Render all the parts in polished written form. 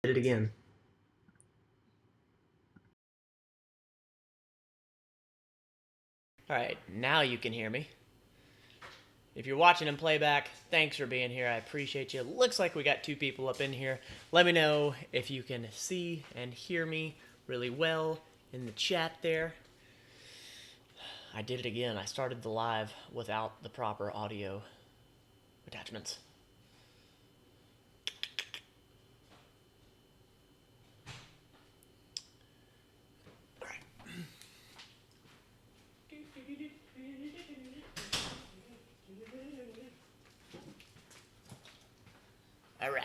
Did it again. All right, now you can hear me. If you're watching in playback, thanks for being here. I appreciate you. Looks like we got two people up in here. Let me know if you can see and hear me really well in the chat there. I did it again. I started the live without the proper audio attachments. All right. All right.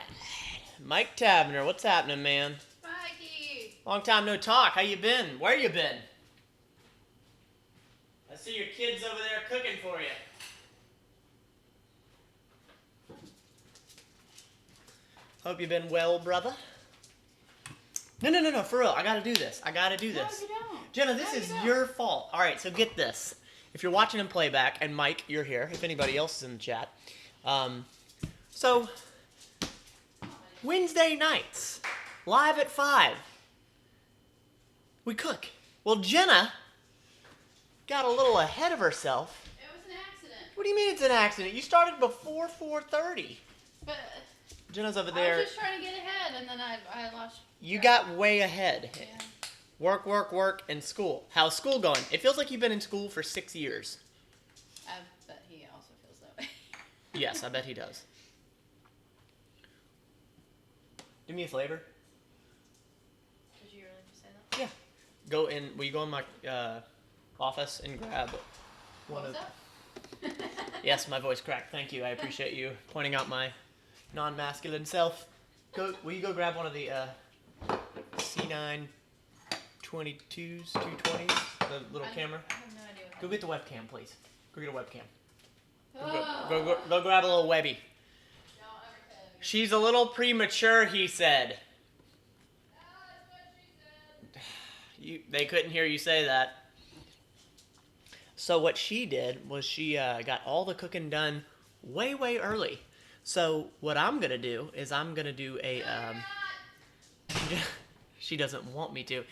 Mike Tabner, what's happening, man? Mikey! Long time no talk. How you been? Where you been? I see your kids over there cooking for you. Hope you've been well, brother. No, for real. I gotta do this. No, you don't. Jenna, this is your fault. All right, so get this. If you're watching in playback, and Mike, you're here, if anybody else is in the chat. So, Wednesday nights, live at 5, we cook. Well, Jenna got a little ahead of herself. It was an accident. What do you mean it's an accident? You started before 4:30. But Jenna's over I there. was just trying to get ahead, and then I lost. You got way ahead. Yeah. Work, and school. How's school going? It feels like you've been in school for 6 years. I bet he also feels that way. Yes, I bet he does. Do me a favor. Did you really just say that? Yeah. Will you go in my office and grab one What was of... that? Yes, my voice cracked. Thank you. I appreciate you pointing out my non-masculine self. Will you go grab one of the C9 22s, 220s, the little camera? I have no idea what Go get the webcam, please. Go get a webcam. Oh. Go grab a little Webby. Don't ever tell me. She's a little premature, he said. That's what she said. They couldn't hear you say that. So what she did was she got all the cooking done way early. So what I'm gonna do is I'm gonna do a. She doesn't want me to. No,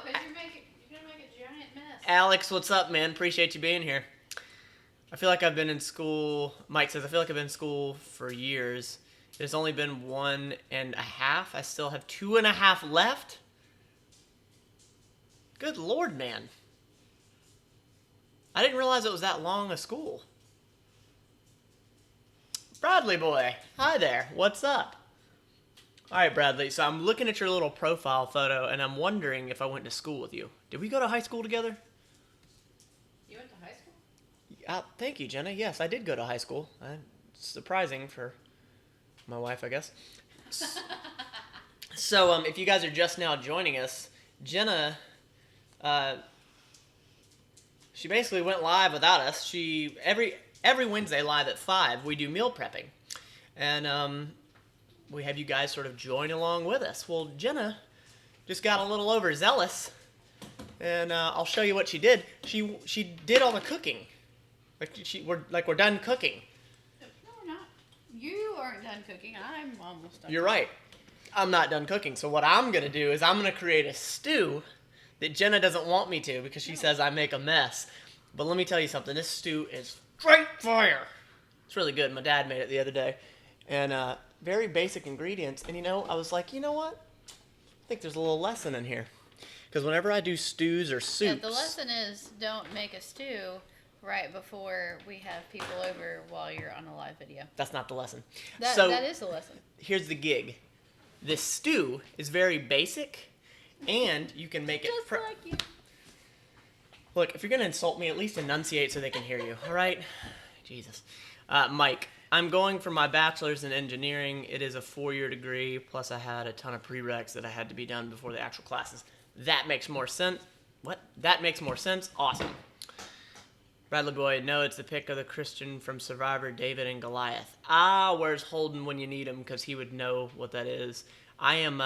because you're gonna make a giant mess. Alex, what's up, man? Appreciate you being here. I feel like I've been in school. Mike says I feel like I've been in school for years. It's only been 1.5. I still have 2.5 left. Good Lord, man. I didn't realize it was that long a school. Bradley boy, hi there. What's up? All right, Bradley. So I'm looking at your little profile photo, and I'm wondering if I went to school with you. Did we go to high school together? You went to high school? Thank you, Jenna. Yes, I did go to high school. Surprising for my wife, I guess. So, if you guys are just now joining us, Jenna, she basically went live without us. She every Wednesday live at 5, we do meal prepping, and we have you guys sort of join along with us. Well, Jenna just got a little overzealous, and I'll show you what she did. She did all the cooking. We're done cooking. No, we're not. You aren't done cooking. I'm almost done. You're right. I'm not done cooking. So what I'm gonna do is I'm gonna create a stew that Jenna doesn't want me to because she says I make a mess. But let me tell you something. This stew is straight fire. It's really good. My dad made it the other day, and very basic ingredients. And I was like, you know what? I think there's a little lesson in here. Because whenever I do stews or soups... Yeah, the lesson is don't make a stew right before we have people over while you're on a live video. That's not the lesson. That is the lesson. Here's the gig. This stew is very basic, and you can make it... Just like you. Look, if you're going to insult me, at least enunciate so they can hear you, all right? Jesus. Mike, I'm going for my bachelor's in engineering. It is a 4-year degree, plus I had a ton of prereqs that I had to be done before the actual classes. That makes more sense. What? That makes more sense? Awesome. Bradley boy, no, it's the pick of the Christian from Survivor, David and Goliath. Where's Holden when you need him? Because he would know what that is. I am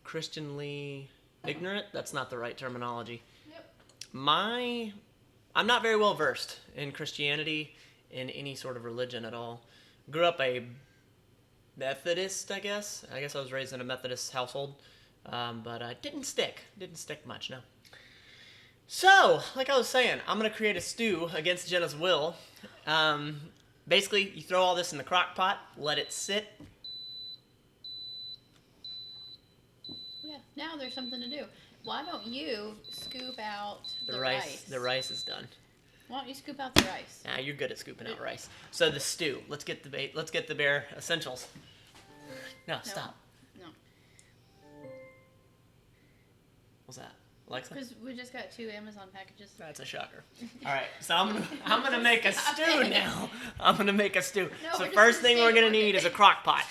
Christianly ignorant. That's not the right terminology. Yep. I'm not very well versed in Christianity, in any sort of religion at all. Grew up a Methodist, I guess. I guess I was raised in a Methodist household, but didn't stick. Didn't stick much, no. So, like I was saying, I'm gonna create a stew against Jenna's will. Basically, you throw all this in the crock pot, let it sit. Yeah. Now there's something to do. Why don't you scoop out the rice. The rice is done. Why don't you scoop out the rice? Nah, you're good at scooping out rice. So the stew. Let's get the bare essentials. No, stop. No. What's that, Alexa? Because we just got 2 Amazon packages. That's a shocker. All right, so I'm gonna make a stew now. I'm gonna make a stew. No, So we're first just thing we're gonna need is a crock pot.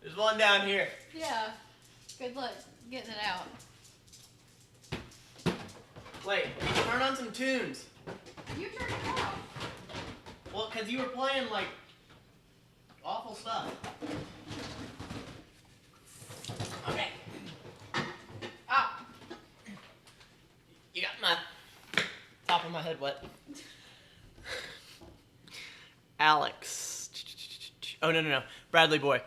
There's one down here. Yeah. Good luck getting it out. Wait, turn on some tunes. You turned it off. Well, because you were playing like awful stuff. Okay. Ah. You got my top of my head wet. Alex. Oh, no. Bradley Boy.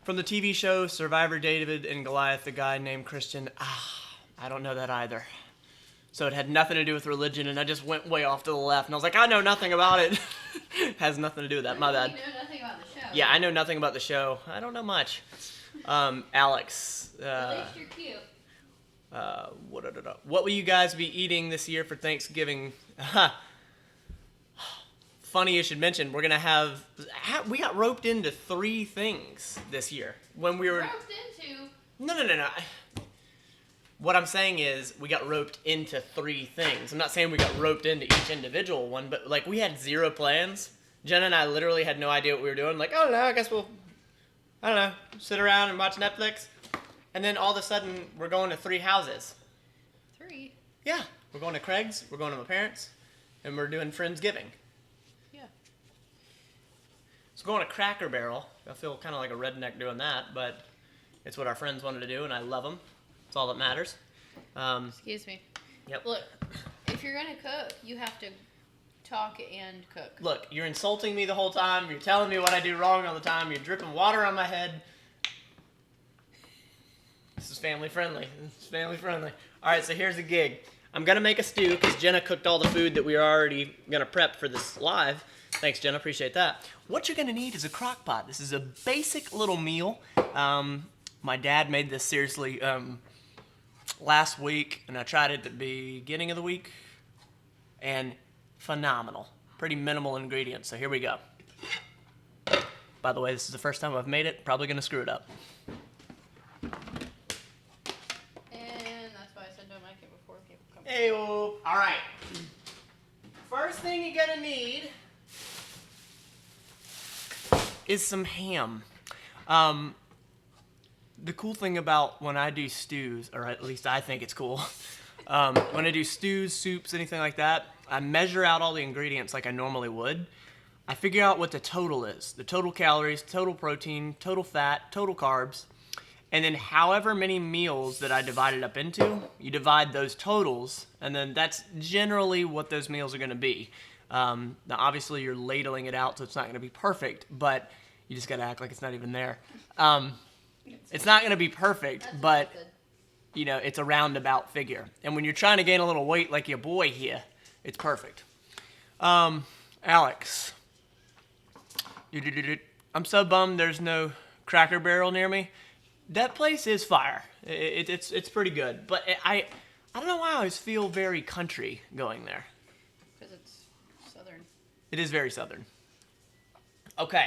From the TV show Survivor David and Goliath, the guy named Christian. I don't know that either. So it had nothing to do with religion, and I just went way off to the left, and I was like, I know nothing about it. Has nothing to do with that. My bad. You know nothing about the show. Yeah, I know nothing about the show. I don't know much. Alex. At least you're cute. What will you guys be eating this year for Thanksgiving? Funny you should mention, we're going to we got roped into 3 things this year. When we were... Roped into? No. What I'm saying is we got roped into 3 things. I'm not saying we got roped into each individual one, but like we had 0 plans. Jenna and I literally had no idea what we were doing. Like, oh no, I guess we'll, sit around and watch Netflix. And then all of a sudden we're going to 3 houses. 3? Yeah. We're going to Craig's, we're going to my parents, and we're doing Friendsgiving. Yeah. So going to Cracker Barrel. I feel kind of like a redneck doing that, but it's what our friends wanted to do, and I love them. That's all that matters. Excuse me. Yep. Look, if you're going to cook, you have to talk and cook. Look, you're insulting me the whole time. You're telling me what I do wrong all the time. You're dripping water on my head. This is family friendly. All right, so here's the gig. I'm going to make a stew because Jenna cooked all the food that we were already going to prep for this live. Thanks, Jenna. Appreciate that. What you're going to need is a crock pot. This is a basic little meal. My dad made this seriously last week, and I tried it at the beginning of the week, and phenomenal. Pretty minimal ingredients, so here we go. By the way, this is the first time I've made it. Probably going to screw it up. And that's why I said don't make it before people come. Hey-o. All right. First thing you're going to need is some ham. The cool thing about when I do stews, or at least I think it's cool, when I do stews, soups, anything like that, I measure out all the ingredients like I normally would. I figure out what the total is, the total calories, total protein, total fat, total carbs, and then however many meals that I divide it up into, you divide those totals, and then that's generally what those meals are going to be. Now, obviously, you're ladling it out, so it's not going to be perfect, but you just got to act like it's not even there. It's not going to be perfect, but, it's a roundabout figure. And when you're trying to gain a little weight like your boy here, it's perfect. Alex. I'm so bummed there's no Cracker Barrel near me. That place is fire. It's pretty good. But I don't know why I always feel very country going there. Because it's southern. It is very southern. Okay.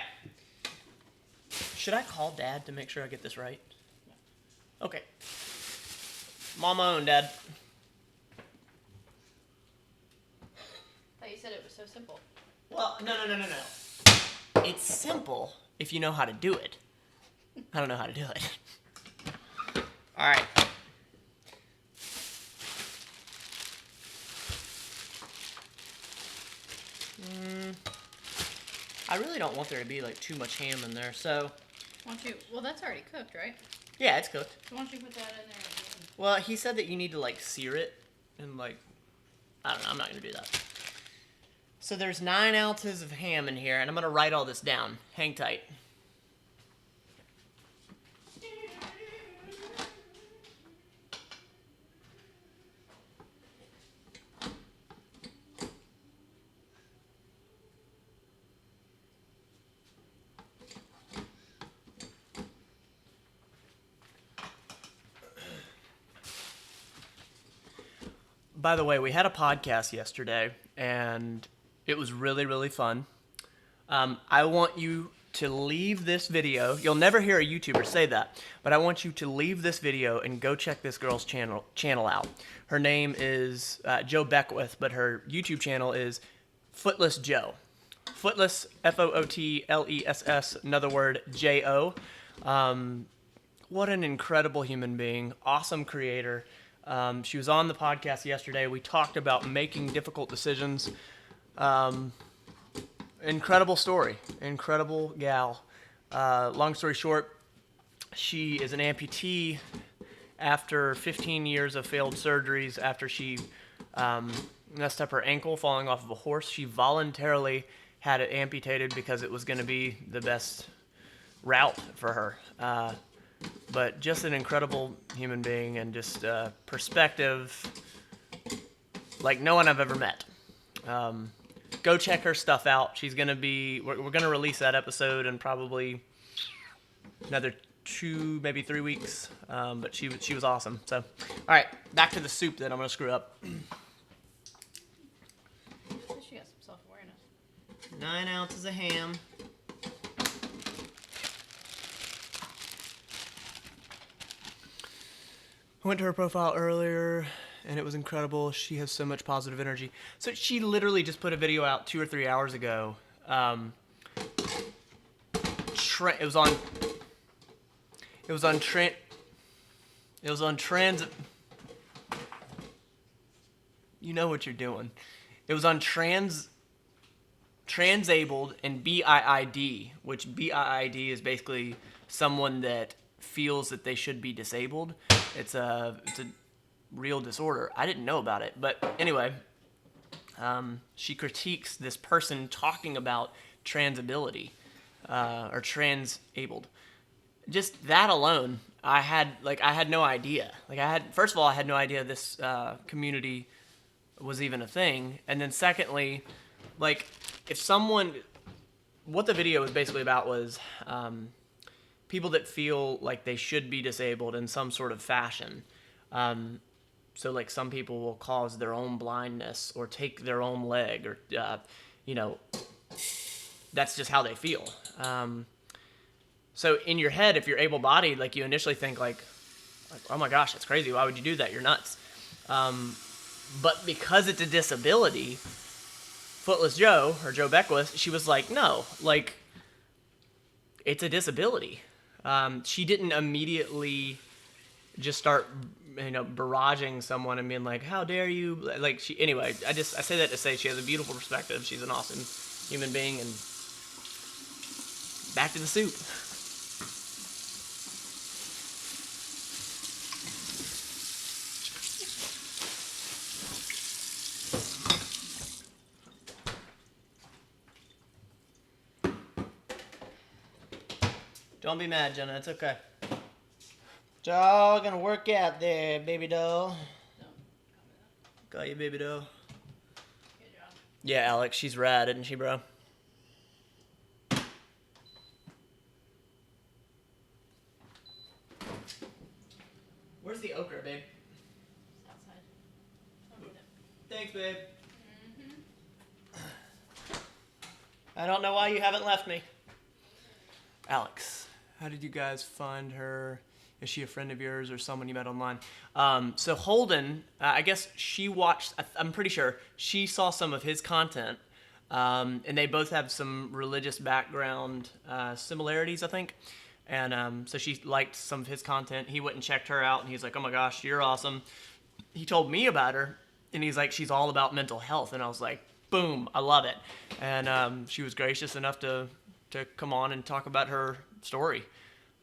Should I call Dad to make sure I get this right? Okay. Mama and Dad. I thought you said it was so simple. Well, no. It's simple if you know how to do it. I don't know how to do it. All right. I really don't want there to be like too much ham in there, so. Why don't you? Well, that's already cooked, right? Yeah, it's cooked. So why don't you put that in there at the end? Well, he said that you need to like sear it and like, I don't know, I'm not gonna do that. So there's 9 ounces of ham in here, and I'm gonna write all this down. Hang tight. By the way, we had a podcast yesterday, and it was really, really fun. I want you to leave this video. You'll never hear a YouTuber say that, but I want you to leave this video and go check this girl's channel out. Her name is Jo Beckwith, but her YouTube channel is Footless Jo. Footless, Footless, another word, J-O. What an incredible human being, awesome creator. She was on the podcast yesterday. We talked about making difficult decisions. Incredible story. Incredible gal. Long story short, she is an amputee after 15 years of failed surgeries. After she messed up her ankle falling off of a horse, she voluntarily had it amputated because it was going to be the best route for her. But just an incredible human being and just perspective like no one I've ever met. Go check her stuff out. She's going to be, we're going to release that episode in probably another 2, maybe 3 weeks. But she was awesome. So, all right, back to the soup that I'm going to screw up. She got some self-awareness. 9 ounces of ham. I went to her profile earlier, and it was incredible. She has so much positive energy. So she literally just put a video out 2 or 3 hours ago. It was on trans. You know what you're doing. It was on transabled and BIID, which BIID is basically someone that feels that they should be disabled. It's a real disorder. I didn't know about it, but anyway, she critiques this person talking about transability or transabled. Just that alone, I had no idea. First of all, I had no idea this community was even a thing, and then secondly, what the video was basically about was people that feel like they should be disabled in some sort of fashion. So like some people will cause their own blindness or take their own leg or, that's just how they feel. So in your head, if you're able-bodied, like you initially think like, oh my gosh, that's crazy. Why would you do that? You're nuts. But because it's a disability, Footless Jo, or Jo Beckwith, she was like, no, like, it's a disability. She didn't immediately just start, barraging someone and being like, how dare you? Anyway, I say that to say she has a beautiful perspective. She's an awesome human being, and back to the soup. Don't be mad, Jenna. It's okay. It's all gonna work out there, baby doll. Got you, baby doll. Good job. Yeah, Alex, she's rad, isn't she, bro? Where's the okra, babe? It's outside. I'll get it. Thanks, babe. I don't know why you haven't left me. Alex, how did you guys find her? Is she a friend of yours or someone you met online? So Holden, I guess she watched, I'm pretty sure, she saw some of his content, and they both have some religious background similarities, I think. And so she liked some of his content. He went and checked her out, and he's like, oh my gosh, you're awesome. He told me about her, and he's like, she's all about mental health. And I was like, boom, I love it. And she was gracious enough to come on and talk about her story.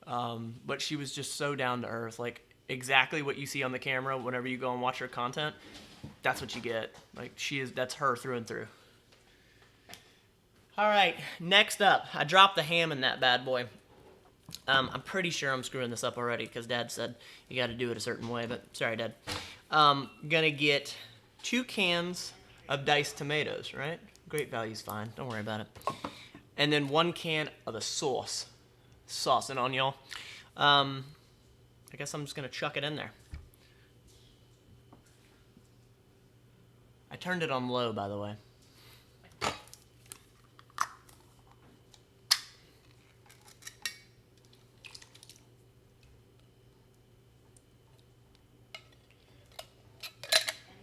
But she was just so down to earth, like exactly what you see on the camera whenever you go and watch her content. That's what you get. Like that's her through and through. All right, next up, I dropped the ham in that bad boy. I'm pretty sure I'm screwing this up already because Dad said you got to do it a certain way, but sorry, Dad. Gonna get 2 cans of diced tomatoes, right? Great value's fine, don't worry about it. And then 1 can of the sauce. Saucing on y'all. I guess I'm just gonna chuck it in there. I turned it on low, by the way.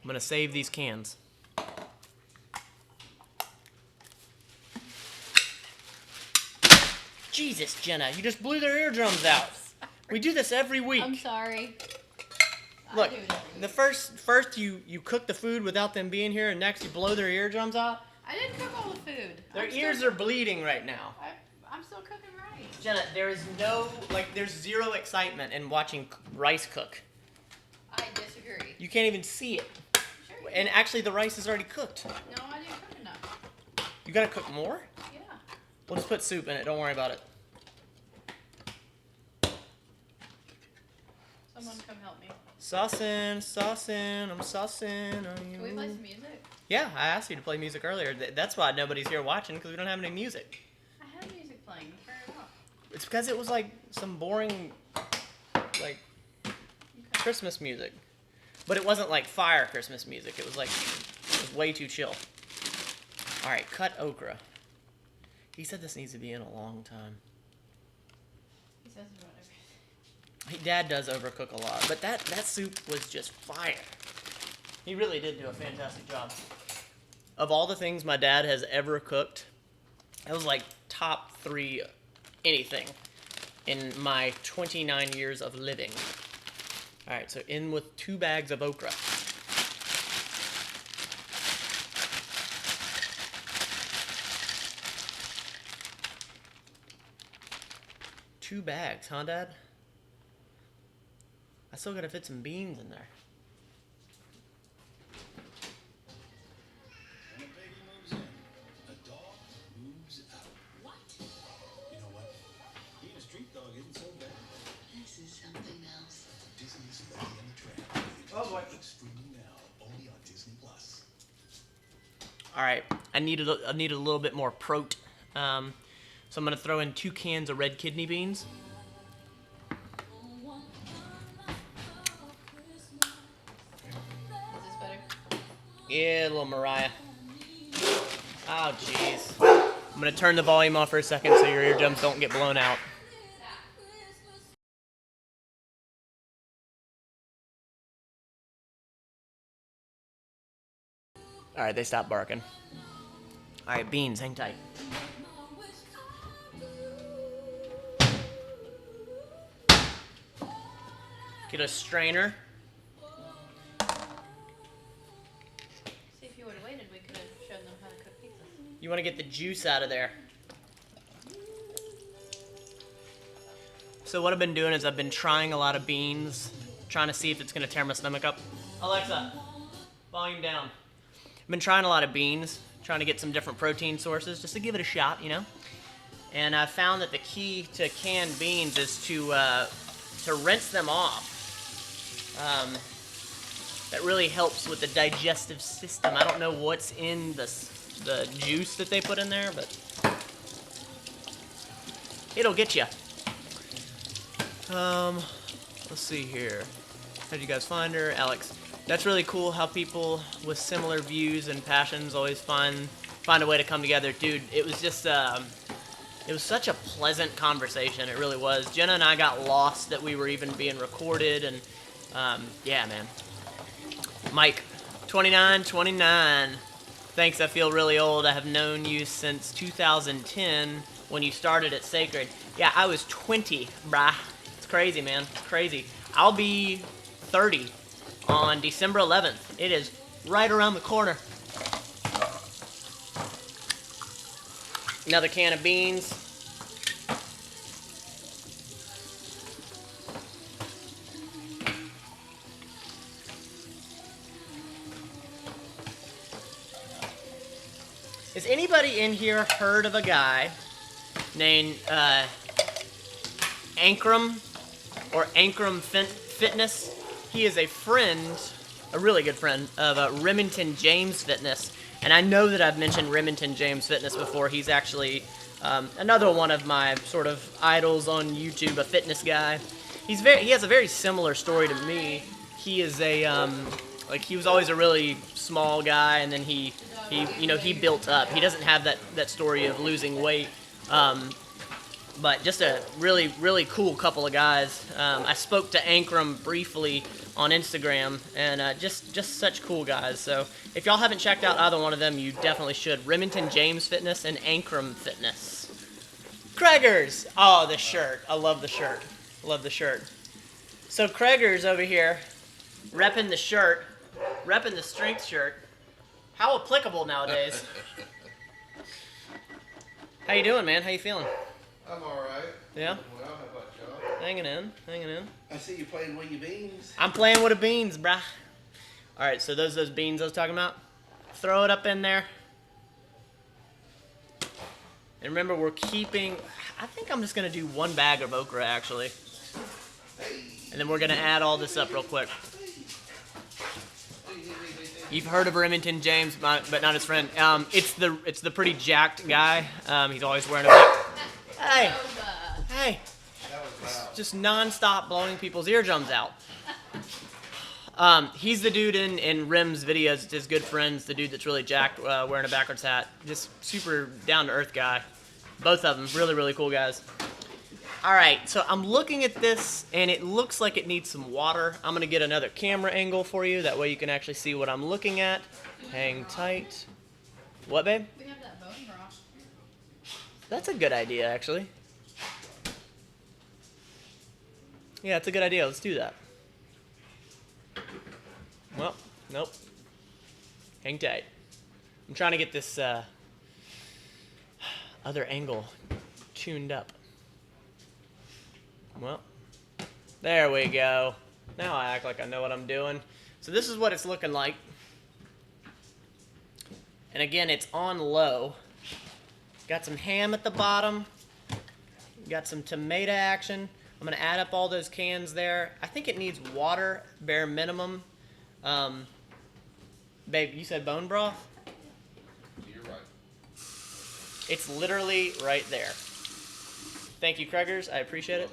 I'm gonna save these cans. Jesus, Jenna, you just blew their eardrums out. We do this every week. I'm sorry. Look, I do it every the week. first you cook the food without them being here, and next you blow their eardrums out. I didn't cook all the food. Their ears are bleeding right now. I'm still cooking rice. Jenna, there is there's zero excitement in watching rice cook. I disagree. You can't even see it. Sure you And actually, the rice is already cooked. No, I didn't cook enough. You gotta cook more? Yeah. We'll just put soup in it. Don't worry about it. Someone come help me. Saucing, I'm saucing on you. Can we play some music? Yeah, I asked you to play music earlier. That's why nobody's here watching, because we don't have any music. I have music playing. Turn it off. It's because it was like some boring, like, Okay. Christmas music. But it wasn't like fire Christmas music. It was way too chill. All right, cut okra. He said this needs to be in a long time. He says whatever. Dad does overcook a lot, but that soup was just fire. He really did do a fantastic job. Of all the things my dad has ever cooked, that was like top 3 anything in my 29 years of living. All right, so in with 2 bags of okra. Two bags, huh, Dad? I still gotta fit some beans in there. When a baby moves in, a dog moves out. What? You know what? Being a street dog isn't so bad. This is something else. Disney's Lady and the Tramp. Oh, boy. Streaming now, only on Disney Plus. All right, I need a little bit more prot. So I'm gonna throw in 2 cans of red kidney beans. Is this better? Yeah, a little Mariah. Oh, jeez. I'm gonna turn the volume off for a second so your eardrums don't get blown out. All right, they stopped barking. All right, beans, hang tight. Get a strainer. See, if you would have waited, we could have shown them how to cook pizza. You want to get the juice out of there. So what I've been doing is I've been trying a lot of beans, trying to see if it's going to tear my stomach up. Alexa, volume down. I've been trying a lot of beans, trying to get some different protein sources just to give it a shot, you know? And I found that the key to canned beans is to rinse them off. That really helps with the digestive system. I don't know what's in the juice that they put in there, but it'll get you. Let's see here. How'd you guys find her? Alex. That's really cool how people with similar views and passions always find a way to come together. Dude, it was just, it was such a pleasant conversation. It really was. Jenna and I got lost that we were even being recorded, and yeah, man. Mike, 29. Thanks, I feel really old. I have known you since 2010 when you started at Sacred. Yeah, I was 20, brah. It's crazy, man. It's crazy. I'll be 30 on December 11th. It is right around the corner. Another can of beans. Has anybody in here heard of a guy named Ankrum or Ankrum Fitness? He is a friend, a really good friend of Remington James Fitness. And I know that I've mentioned Remington James Fitness before. He's actually another one of my sort of idols on YouTube, a fitness guy. He has a very similar story to me. He is he was always a really small guy, and then he built up. He doesn't have that story of losing weight. But just a really, really cool couple of guys. I spoke to Ankrum briefly on Instagram, and just such cool guys. So if y'all haven't checked out either one of them, you definitely should. Remington James Fitness and Ankrum Fitness. Craigers! Oh, the shirt. I love the shirt. Love the shirt. So Craigers over here, repping the shirt, repping the strength shirt. How applicable nowadays. How you doing, man? How you feeling? I'm alright. Yeah? Well, how about y'all? Hanging in. I see you playing with your beans. I'm playing with the beans, brah. Alright, so those beans I was talking about. Throw it up in there. And remember, we're keeping... I think I'm just going to do one bag of okra, actually. And then we're going to add all this up real quick. You've heard of Remington James, but not his friend. It's the pretty jacked guy. He's always wearing a... Hey! Hey! That was loud. Just non-stop blowing people's eardrums out. He's the dude in Rim's videos. It's his good friends, the dude that's really jacked, wearing a backwards hat. Just super down-to-earth guy. Both of them, really, really cool guys. Alright, so I'm looking at this, and it looks like it needs some water. I'm going to get another camera angle for you. That way you can actually see what I'm looking at. Hang tight. What, babe? We have that bone broth. That's a good idea, actually. Yeah, it's a good idea. Let's do that. Well, nope. Hang tight. I'm trying to get this other angle tuned up. Well, there we go. Now I act like I know what I'm doing. So this is what it's looking like. And again, it's on low. Got some ham at the bottom. Got some tomato action. I'm going to add up all those cans there. I think it needs water, bare minimum. Babe, you said bone broth? You're right. It's literally right there. Thank you, Craigers. I appreciate it.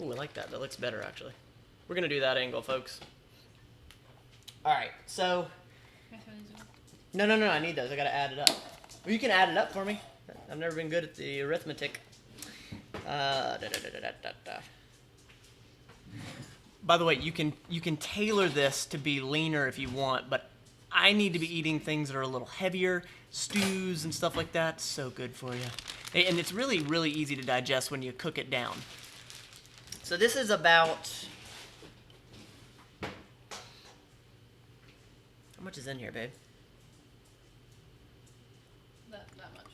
Ooh, I like that. That looks better, actually. We're going to do that angle, folks. All right, so... No, I need those. I got to add it up. Well, you can add it up for me. I've never been good at the arithmetic. By the way, you can tailor this to be leaner if you want, but I need to be eating things that are a little heavier, stews and stuff like that. So good for you. And it's really, really easy to digest when you cook it down. So this is about... How much is in here, babe? That much.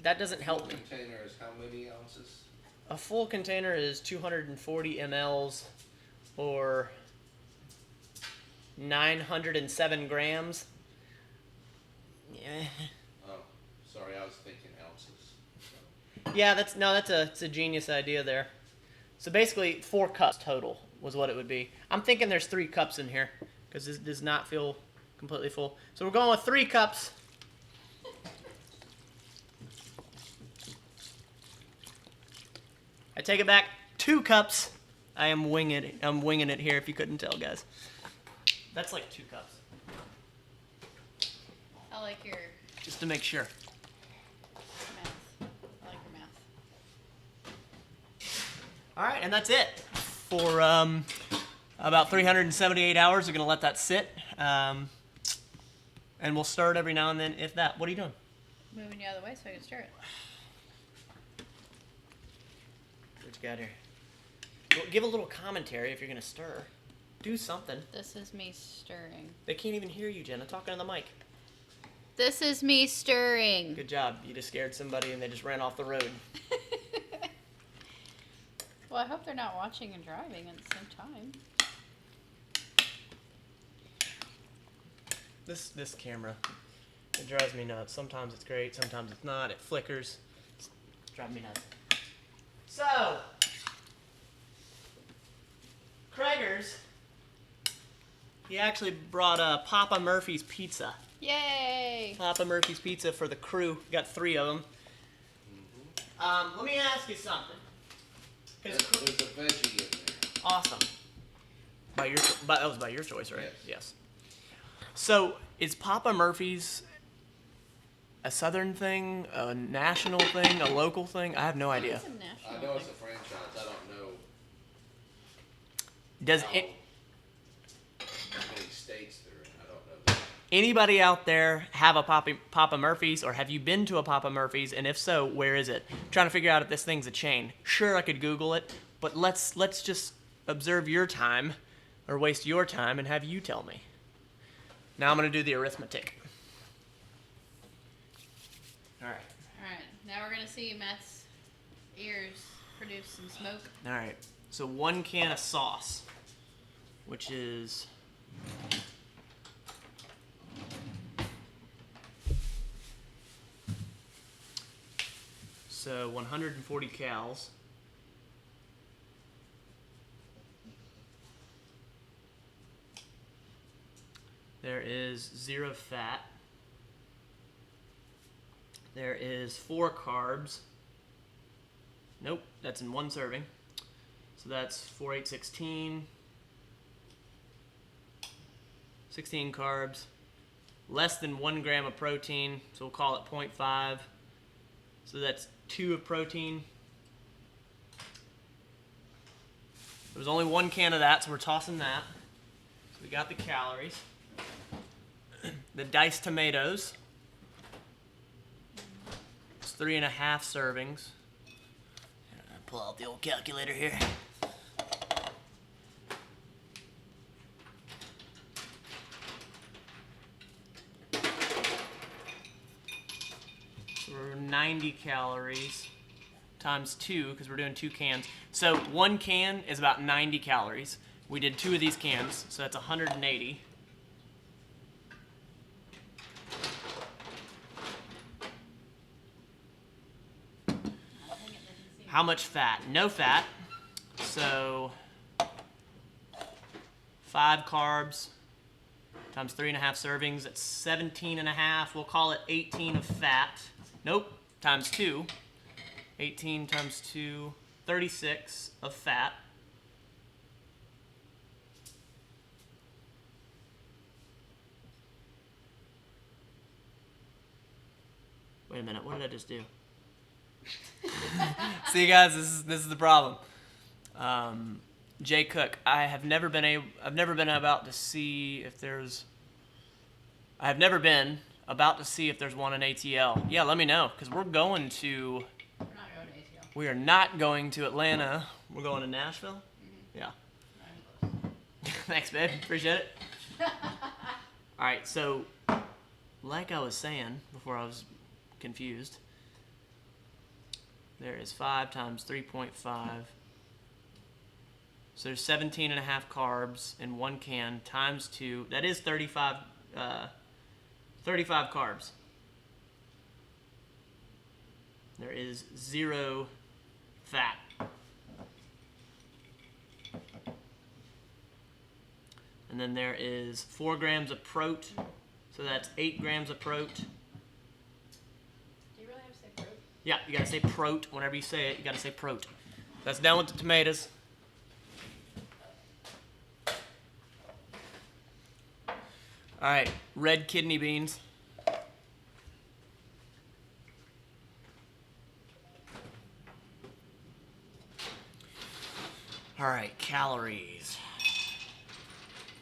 That doesn't help me. Container is how many ounces? A full container is 240 mLs or 907 grams. Yeah. Oh, sorry, I was thinking ounces. Yeah, that's a genius idea there. So basically 4 cups total was what it would be. I'm thinking there's 3 cups in here because this does not feel completely full. So we're going with 3 cups. I take it back, 2 cups. I'm winging it here if you couldn't tell, guys. That's like 2 cups. I like your Just to make sure. math. I like your math. All right, and that's it for about 378 hours. We're going to let that sit. And we'll stir it every now and then, if that. What are you doing? Moving you out of the way so I can stir it. What you got here? Well, give a little commentary if you're going to stir. Do something. This is me stirring. They can't even hear you, Jenna. Talking on the mic. This is me stirring. Good job. You just scared somebody and they just ran off the road. Well, I hope they're not watching and driving at the same time. This camera, it drives me nuts. Sometimes it's great, sometimes it's not. It flickers. It's driving me nuts. So, Krager's, he actually brought Papa Murphy's Pizza. Yay! Papa Murphy's Pizza for the crew. Got 3 of them. Let me ask you something. 'Cause There's a veggie in there. awesome. That was by your choice, right? Yes. So, is Papa Murphy's a southern thing, a national thing, a local thing? I have no idea. It's a national I know it's a thing. franchise. I don't know Does how it, many states they're in. I don't know that. anybody out there have a Papa Murphy's, or have you been to a Papa Murphy's? And if so, where is it? Trying to figure out if this thing's a chain. Sure, I could Google it, but let's just observe your time, or waste your time, and have you tell me. Now I'm gonna do the arithmetic. All right. Alright, now we're gonna see Matt's ears produce some smoke. All right. So 1 can of sauce, which is so 140 cals. There is 0 fat. There is 4 carbs. Nope, that's in 1 serving. So that's 4, 8, 16. 16 carbs. Less than 1 gram of protein, so we'll call it 0.5. So that's 2 of protein. There was only 1 can of that, so we're tossing that. So we got the calories. The diced tomatoes. It's 3.5 servings. Pull out the old calculator here. So we're 90 calories times 2, because we're doing 2 cans. So 1 can is about 90 calories. We did 2 of these cans, so that's 180. How much fat? No fat. So 5 carbs times 3.5 servings. That's 17.5. We'll call it 18 of fat. Nope. Times 2. 18 times 2. 36 of fat. Wait a minute. What did I just do? See, guys, this is the problem. Jay Cook, I've never been about to see if there's one in ATL. Yeah, let me know, because we're going to. We're not going to ATL. We are not going to Atlanta. We're going to Nashville. Yeah. Not even close. Thanks, babe. Appreciate it. All right, so like I was saying before I was confused. There is 5 times 3.5. So there's 17.5 carbs in 1 can times 2. That is 35 carbs. There is 0 fat. And then there is 4 grams of prot. So that's 8 grams of prot. Do you really have to say prot? Yeah, you gotta say prot. Whenever you say it, you gotta say prot. That's done with the tomatoes. Alright, red kidney beans. Alright, calories.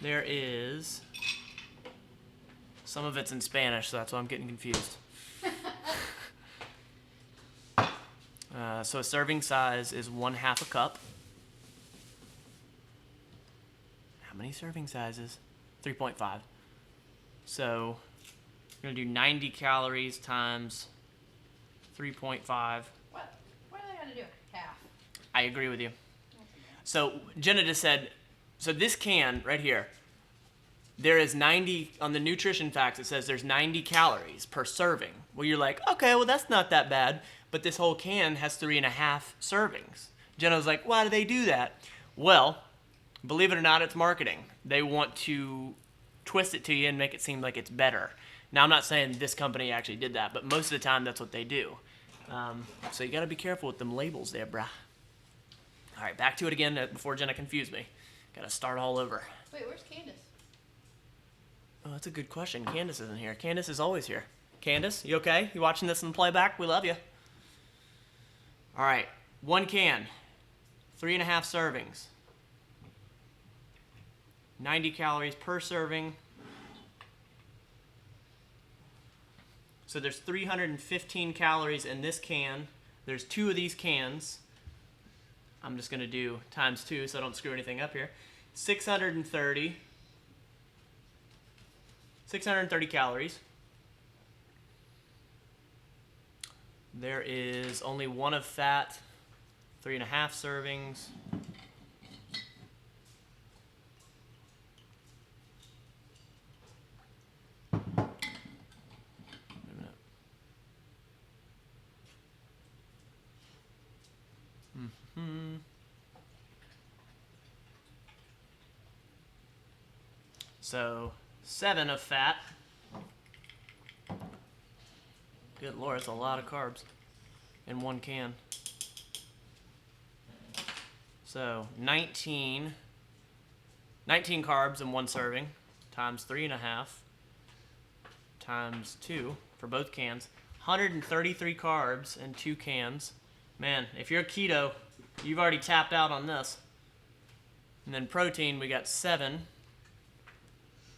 There is. Some of it's in Spanish, so that's why I'm getting confused. So a serving size is 1/2 a cup. How many serving sizes? 3.5. So we're gonna do 90 calories times 3.5. What? What are they going to do? Half. I agree with you. So Jenna just said, so this can right here, there is 90 on the nutrition facts. It says there's 90 calories per serving. Well, you're like, okay, well that's not that bad. But this whole can has 3.5 servings. Jenna was like, why do they do that? Well, believe it or not, it's marketing. They want to twist it to you and make it seem like it's better. Now, I'm not saying this company actually did that, but most of the time that's what they do. So you got to be careful with them labels there, brah. All right, back to it again before Jenna confused me. Got to start all over. Wait, where's Candace? Oh, that's a good question. Candace isn't here. Candace is always here. Candace, you okay? You watching this in playback? We love you. All right, 1 can, 3.5 servings. 90 calories per serving. So there's 315 calories in this can. There's 2 of these cans. I'm just going to do times 2 so I don't screw anything up here. 630 calories. There is only 1 of fat, 3.5 servings. So 7 of fat. Good Lord, that's a lot of carbs in 1 can. So 19 carbs in 1 serving times 3.5 times 2 for both cans. 133 carbs in 2 cans. Man, if you're keto, you've already tapped out on this. And then protein, we got 7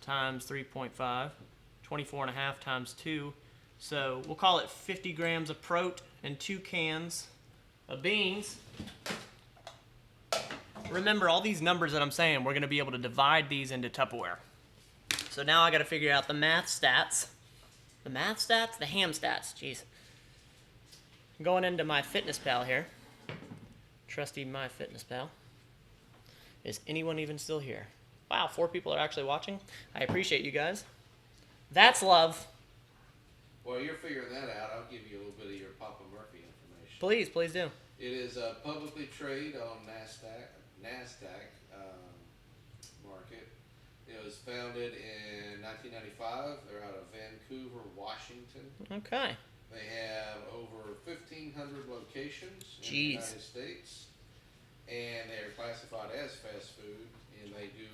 times 3.5, 24.5 times 2. So we'll call it 50 grams of prot and 2 cans of beans. Remember, all these numbers that I'm saying, we're going to be able to divide these into Tupperware. So now I got to figure out the math stats. The math stats? The ham stats. Jeez. Going into MyFitnessPal here. Trusty MyFitnessPal. Is anyone even still here? Wow, 4 people are actually watching. I appreciate you guys. That's love. While you're figuring that out, I'll give you a little bit of your Papa Murphy information. Please, please do. It is a publicly traded on NASDAQ market. It was founded in 1995. They're out of Vancouver, Washington. Okay. They have over 1,500 locations in the Jeez. United States, and they are classified as fast food, and they do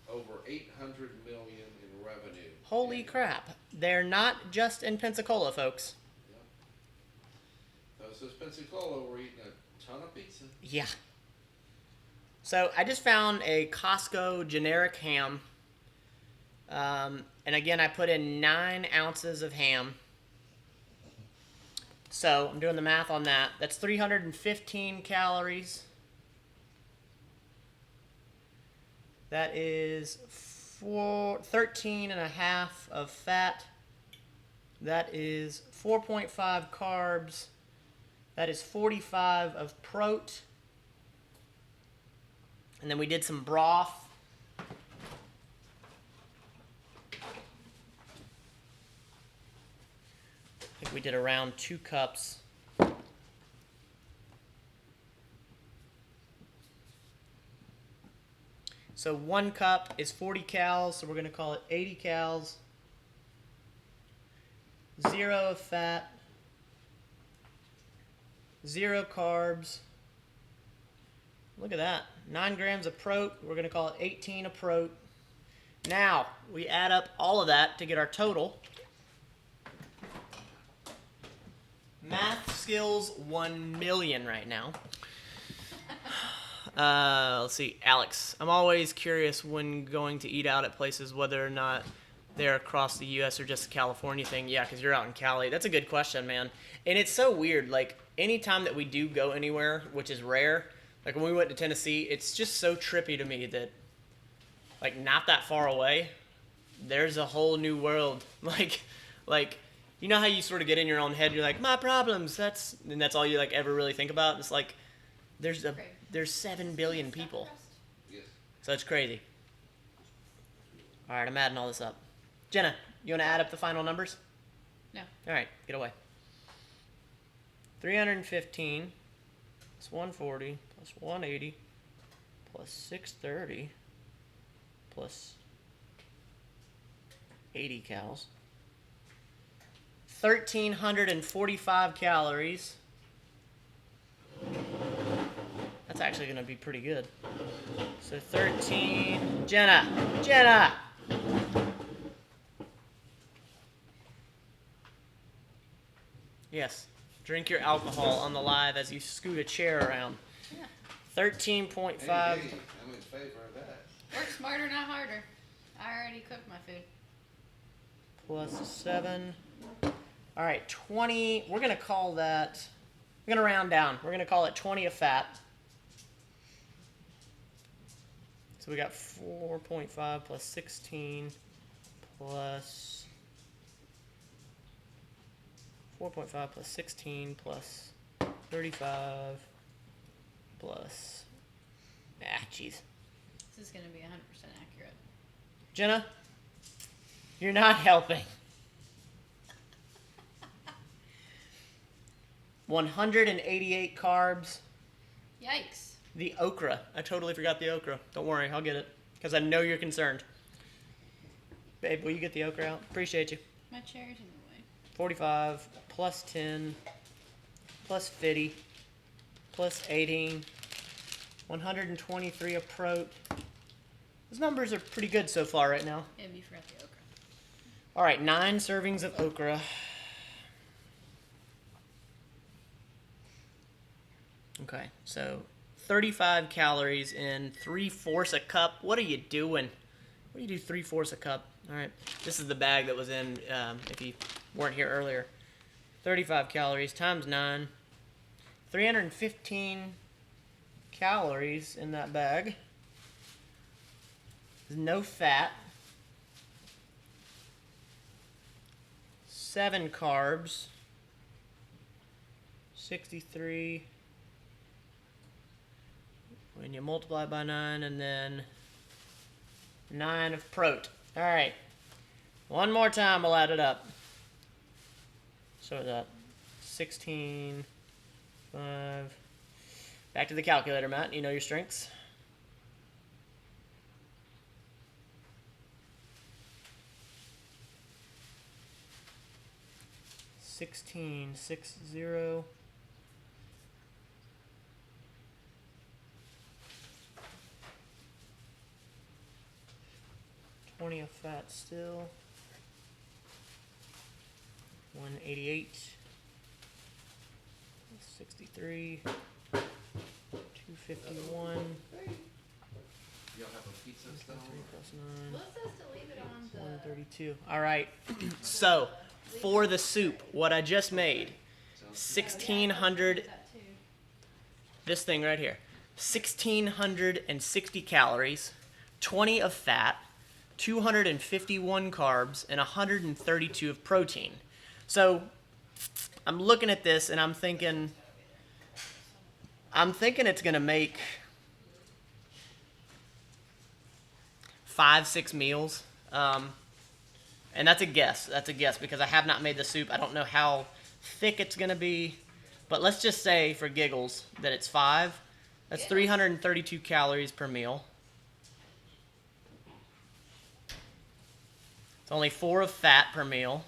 over 800 million in revenue. Holy crap. They're not just in Pensacola, folks. So it says Pensacola, we're eating a ton of pizza. Yeah. So I just found a Costco generic ham. And again, I put in 9 ounces of ham. So I'm doing the math on that. That's 315 calories. That is 13.5 of fat. That is 4.5 carbs. That is 45 of prot. And then we did some broth. I think we did around 2 cups. So 1 cup is 40 cals, so we're going to call it 80 cals. 0 of fat. 0 carbs. Look at that. 9 grams of prot. We're going to call it 18 of prot. Now, we add up all of that to get our total. Math skills 1 million right now. Let's see, Alex. I'm always curious when going to eat out at places whether or not they're across the U.S. or just a California thing. Yeah, because you're out in Cali. That's a good question, man. And it's so weird. Like, anytime that we do go anywhere, which is rare, like when we went to Tennessee, it's just so trippy to me that, like, not that far away, there's a whole new world. Like, you know how you sort of get in your own head, you're like, my problems, and that's all you, like, ever really think about? It's like, there's 7 billion people. Yes. So it's crazy. All right, I'm adding all this up. Jenna, you want to add up the final numbers? No. All right, get away. 315 plus 140 plus 180 plus 630 plus 80 calories. 1,345 calories. That's actually going to be pretty good. So 13. Jenna! Yes. Drink your alcohol on the live as you scoot a chair around. Yeah. 13.5. Hey, I'm in favor of that. Work smarter, not harder. I already cooked my food. Plus 7. All right, 20. We're going to call that. We're going to round down. We're going to call it 20 of fat. So we got 4.5 plus 16 plus 4.5 plus 16 plus 35 plus. Jeez. This is going to be 100% accurate. Jenna, you're not helping. 188 carbs. Yikes. The okra. I totally forgot the okra. Don't worry, I'll get it. Because I know you're concerned. Babe, will you get the okra out? Appreciate you. My chair's in the way. 45 plus 10 plus 50 plus 18. 123 of prot. Those numbers are pretty good so far right now. Yeah, you forgot the okra. All right, 9 servings of okra. Okay, so 35 calories in 3/4 a cup. What are you doing? What do you do 3/4 a cup? All right, this is the bag that was in, if you weren't here earlier. 35 calories times 9. 315 calories in that bag. There's no fat. 7 carbs. 63. When you multiply by 9, and then 9 of prot. All right. One more time, we'll add it up. So that 16, 5. Back to the calculator, Matt. You know your strengths. $16, 60. $20 of fat still. 188. 63. 251. Y'all have a pizza stone? 3 plus 9. What's this to leave it on the... 132. All right. So, for the soup, what I just made, 1,600. This thing right here, 1,660 calories, 20 of fat, 251 carbs, and 132 of protein. So, I'm looking at this and I'm thinking it's gonna make 5-6 meals. And that's a guess. That's a guess because I have not made the soup. I don't know how thick it's going to be. But let's just say, for giggles, that it's 5. That's 332 calories per meal. It's only 4 of fat per meal.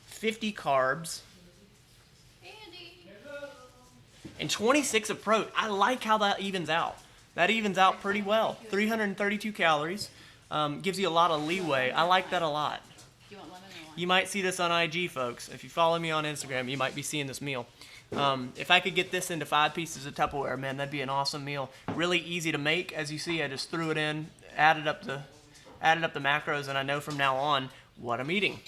50 carbs. Andy! And 26 of prot. I like how that evens out. That evens out pretty well. 332 calories. Gives you a lot of leeway. I like that a lot. You want lemon or wine? You might see this on IG, folks. If you follow me on Instagram, you might be seeing this meal. If I could get this into 5 pieces of Tupperware, man, that'd be an awesome meal. Really easy to make. As you see, I just threw it in, added up the macros, and I know from now on what I'm eating.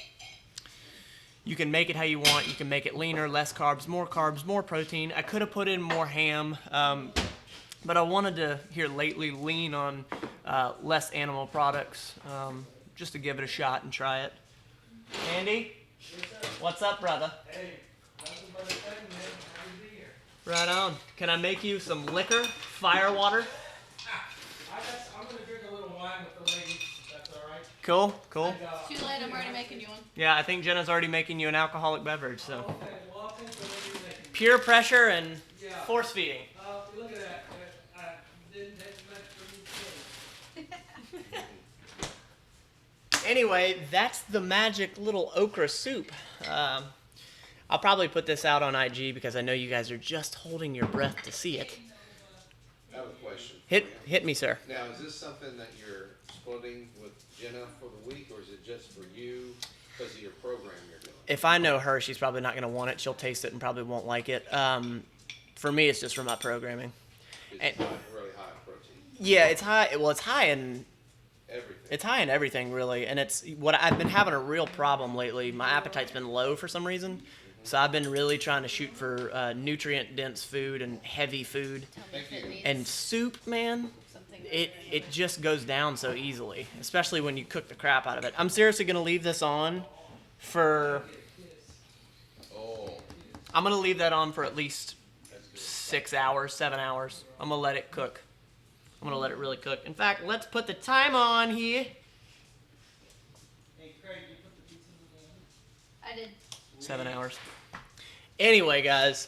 You can make it how you want. You can make it leaner, less carbs, more protein. I could have put in more ham, but I wanted to here lately lean on less animal products, just to give it a shot and try it. Andy, what's up, brother? Hey, nothing but a thing, man. Happy to be here. Right on. Can I make you some liquor, fire water? gonna drink a little wine with the ladies, if that's all right. Cool, cool. And, Too late, I'm already making you one. Yeah, I think Jenna's already making you an alcoholic beverage, so. okay, well, I'll take whatever you're making. Pure pressure and Yeah. force feeding. Look at that. Didn't take much for you to Anyway, that's the magic little okra soup. I'll probably put this out on IG because I know you guys are just holding your breath to see it. I have a question. Hit me, sir. Now, is this something that you're splitting with Jenna for the week, or is it just for you because of your program you're doing? If I know her, she's probably not going to want it. She'll taste it and probably won't like it. For me, it's just for my programming. It's really high in protein. Yeah, it's high. Well, it's high in Everything. It's high in everything, really, and it's what I've been having a real problem lately. My appetite's been low for some reason, so I've been really trying to shoot for nutrient-dense food and heavy food. Tell me if it needs And soup, man, something. it just goes down so easily, especially when you cook the crap out of it. I'm seriously gonna leave this on for. Oh, I'm gonna leave that on for at least that's good. 6 hours, 7 hours. I'm gonna let it cook. I'm gonna let it really cook. In fact, let's put the time on here. Hey, Craig, you put the pizza in the oven? I did. 7 hours. Anyway, guys,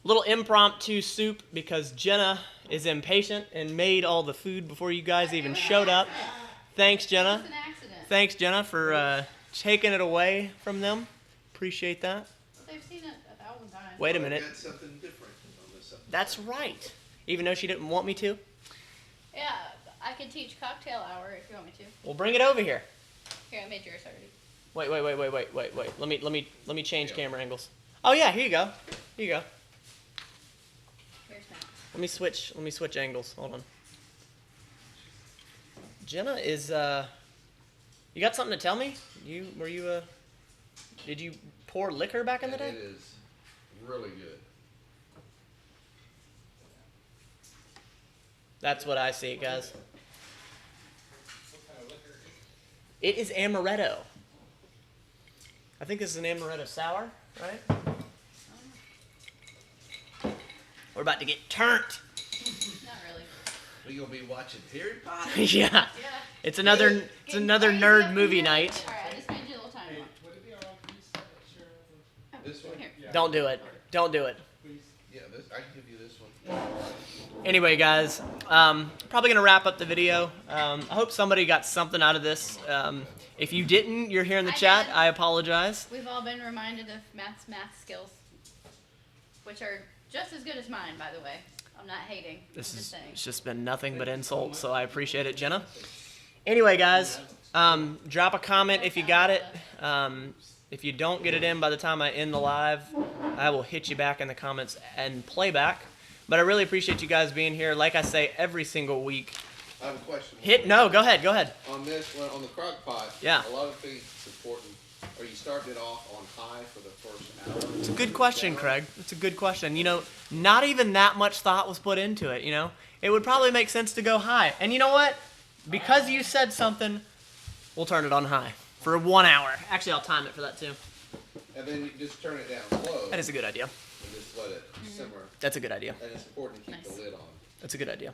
little impromptu soup because Jenna is impatient and made all the food before you guys even showed up. Thanks, Jenna. It's an accident. Thanks, Jenna, for taking it away from them. Appreciate that. They've seen it 1,000 times. Wait a minute. Got something different on this episode. That's right. Even though she didn't want me to, Yeah, I could teach cocktail hour if you want me to. we'll bring it over here. Here, I made yours already. Wait. Let me change camera angles. Oh yeah, here you go. Here you go. Here's Matt. Let me switch angles. Hold on. Jenna is you got something to tell me? Did you pour liquor back in the And day? it is really good. That's what I see, guys. What kind of liquor? It is amaretto. I think this is an amaretto sour, right? We're about to get turned. Not really. We gonna be watching Harry Potter? Yeah. Yeah. It's another Getting nerd crazy up in movie here. night. Alright, I just made you a little tiny Hey, one. would it be all right if you set that chair over? Oh, This one? Here. Yeah. Don't do it. Don't do it. Please. Yeah, I can give you this one. Anyway, guys, probably gonna wrap up the video. I hope somebody got something out of this. If you didn't, you're here in the I chat. did. I apologize. We've all been reminded of Matt's math skills, which are just as good as mine, by the way. I'm not hating. This I'm is just saying. it's just been nothing but insults, so I appreciate it, Jenna. Anyway, guys, drop a comment if you got it. If you don't get it in by the time I end the live, I will hit you back in the comments and playback. But I really appreciate you guys being here. Like I say every single week. I have a question. No, go ahead. On this one, on the crock pot, Yeah. a lot of things it's important. Are you starting it off on high for the first hour? It's a good question, Craig. It's a good question. You know, not even that much thought was put into it, you know? It would probably make sense to go high. And you know what? Because you said something, we'll turn it on high for 1 hour. Actually, I'll time it for that too. And then you just turn it down low That is a good idea. and just let it simmer. That's a good idea. And it's important to keep Nice. the lid on. That's a good idea.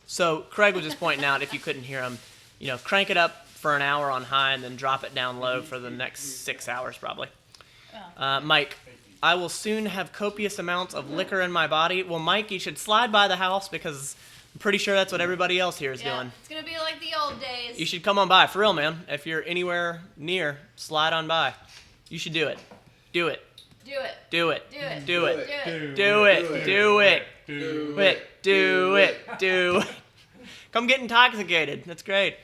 So Craig was just pointing out, if you couldn't hear him, you know, crank it up for an hour on high and then drop it down low for the next 6 hours probably. Mike, I will soon have copious amounts of liquor in my body. Well, Mike, you should slide by the house because I'm pretty sure that's what everybody else here is Yeah, doing. it's gonna be like the old days. You should come on by, for real, man. If you're anywhere near, slide on by. You should do it. Do it. Do it. Do it. Do it. Do it. Do it. Do it. Do it. Do it. Do it. Do it. Come get intoxicated. That's great.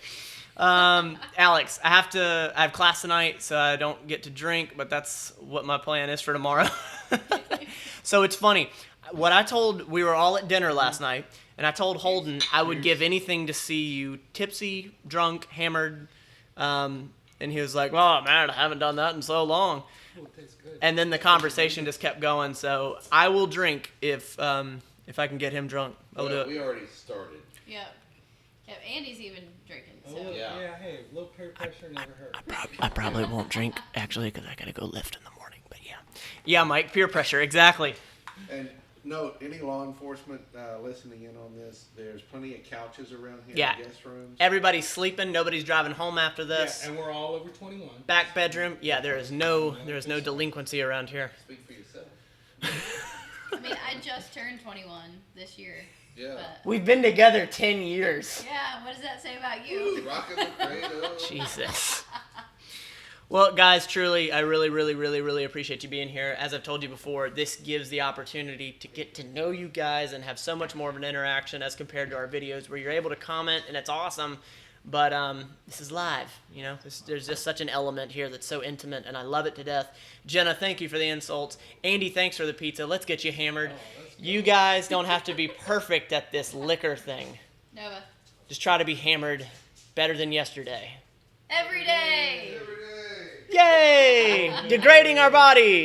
Alex, I have class tonight, so I don't get to drink, but that's what my plan is for tomorrow. So it's funny. We were all at dinner last night, and I told Holden I would give anything to see you tipsy, drunk, hammered, and he was like, "Oh man, I haven't done that in so long." Oh, it tastes good. And then the conversation just kept going. So I will drink if I can get him drunk. I'll do Well, it. we already started. Yeah. Yeah, Andy's even drinking, Oh, so. Yeah. yeah, hey, low peer pressure never hurt. I probably won't drink actually because I gotta go lift in the morning. But yeah, Mike, peer pressure, exactly. And note, any law enforcement listening in on this, there's plenty of couches around here Yeah. in guest rooms. Everybody's sleeping. Nobody's driving home after this. Yeah, and we're all over 21. Back bedroom. Yeah, there is no delinquency around here. Speak for yourself. I mean, I just turned 21 this year. Yeah. But We've been together 10 years. yeah, what does that say about you? Rocking the cradle. Jesus. Well, guys, truly, I really, really, really, really appreciate you being here. As I've told you before, this gives the opportunity to get to know you guys and have so much more of an interaction as compared to our videos where you're able to comment, and it's awesome. But this is live, you know. There's just such an element here that's so intimate, and I love it to death. Jenna, thank you for the insults. Andy, thanks for the pizza. Let's get you hammered. You guys don't have to be perfect at this liquor thing. Nova. Just try to be hammered better than yesterday. Every day. Every day. Yay! Degrading our bodies.